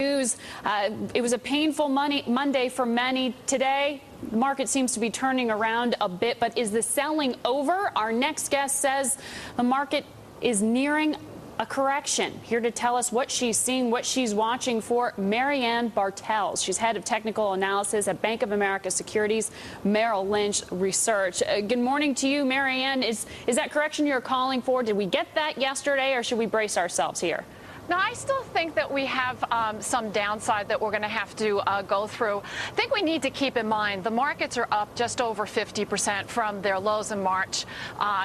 News. It was a painful Monday for many. Today, the market seems to be turning around a bit, but is the selling over? Our next guest says the market is nearing a correction. Here to tell us what she's seeing, what she's watching for, Mary Ann Bartels. She's head of technical analysis at Bank of America Securities-Merrill Lynch Research. Good morning to you, Mary Ann. Is that correction you're calling for? Did we get that yesterday, or should we brace ourselves here? No, I still think that we have some downside that we're going to have to go through. I think we need to keep in mind the markets are up just over 50% from their lows in March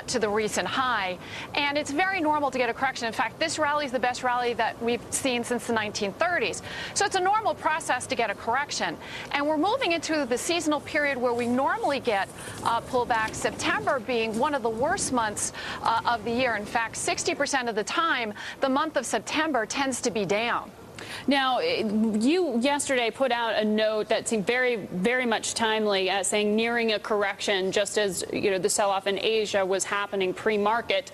to the recent high. And it's very normal to get a correction. In fact, this rally is the best rally that we've seen since the 1930s. So it's a normal process to get a correction. And we're moving into the seasonal period where we normally get pullback, September being one of the worst months of the year. In fact, 60% of the time, the month of September tends to be down. Now, you yesterday put out a note that seemed very, very much timely, saying nearing a correction, just as the sell-off in Asia was happening pre-market.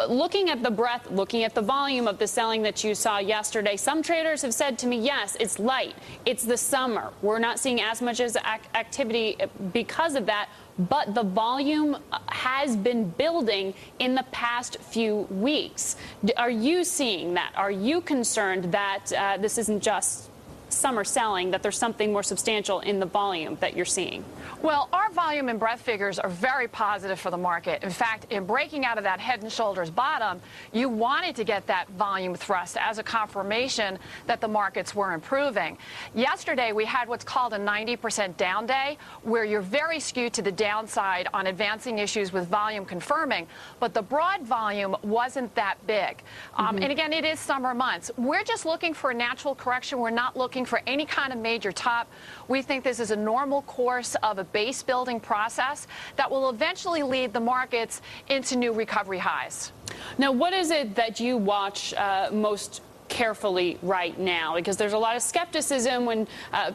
Looking at the breadth, looking at the volume of the selling that you saw yesterday, some traders have said to me, yes, it's light. It's the summer. We're not seeing as much as activity because of that. But the volume has been building in the past few weeks. Are you seeing that? Are you concerned that this isn't just summer selling, that there's something more substantial in the volume that you're seeing? Well, our volume and breadth figures are very positive for the market. In fact, in breaking out of that head and shoulders bottom, you wanted to get that volume thrust as a confirmation that the markets were improving. Yesterday, we had what's called a 90% down day, where you're very skewed to the downside on advancing issues with volume confirming, but the broad volume wasn't that big. And again, it is summer months. We're just looking for a natural correction. We're not looking for any kind of major top. We think this is a normal course of a base building process that will eventually lead the markets into new recovery highs. Now, what is it that you watch most carefully right now? Because there's a lot of skepticism when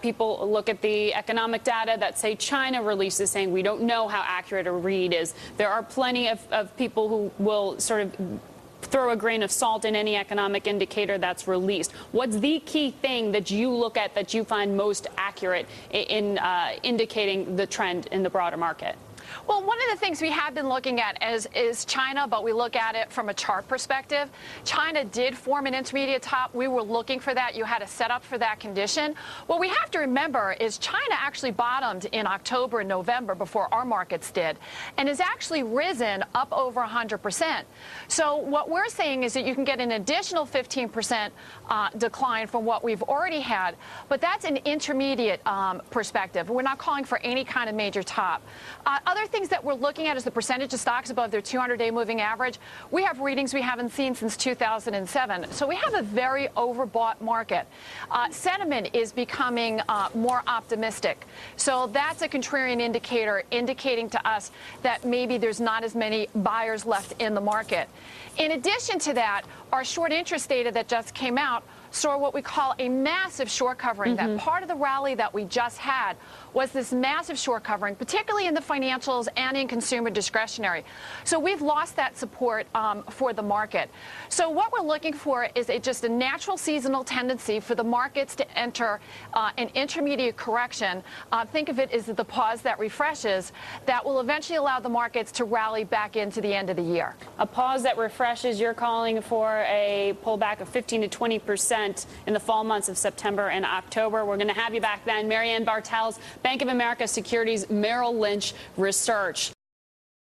people look at the economic data that say China releases saying we don't know how accurate a read is. There are plenty of people who will sort of throw a grain of salt in any economic indicator that's released. What's the key thing that you look at that you find most accurate in indicating the trend in the broader market? Well, one of the things we have been looking at is China, but we look at it from a chart perspective. China did form an intermediate top. We were looking for that. You had a setup for that condition. What we have to remember is China actually bottomed in October and November before our markets did, and has actually risen up over 100%. So what we're saying is that you can get an additional 15% decline from what we've already had, but that's an intermediate perspective. We're not calling for any kind of major top. Other things that we're looking at is the percentage of stocks above their 200-day moving average. We have readings we haven't seen since 2007. So we have a very overbought market. Sentiment is becoming more optimistic. So that's a contrarian indicator indicating to us that maybe there's not as many buyers left in the market. In addition to that, our short interest data that just came out saw what we call a massive short covering. That part of the rally that we just had was this massive short covering, particularly in the financials and in consumer discretionary. So we've lost that support for the market. So what we're looking for is just a natural seasonal tendency for the markets to enter an intermediate correction. Think of it as the pause that refreshes, that will eventually allow the markets to rally back into the end of the year. A pause that refreshes. You're calling for a pullback of 15 to 20% in the fall months of September and October. We're going to have you back then. Mary Ann Bartels, Bank of America Securities-Merrill Lynch Research.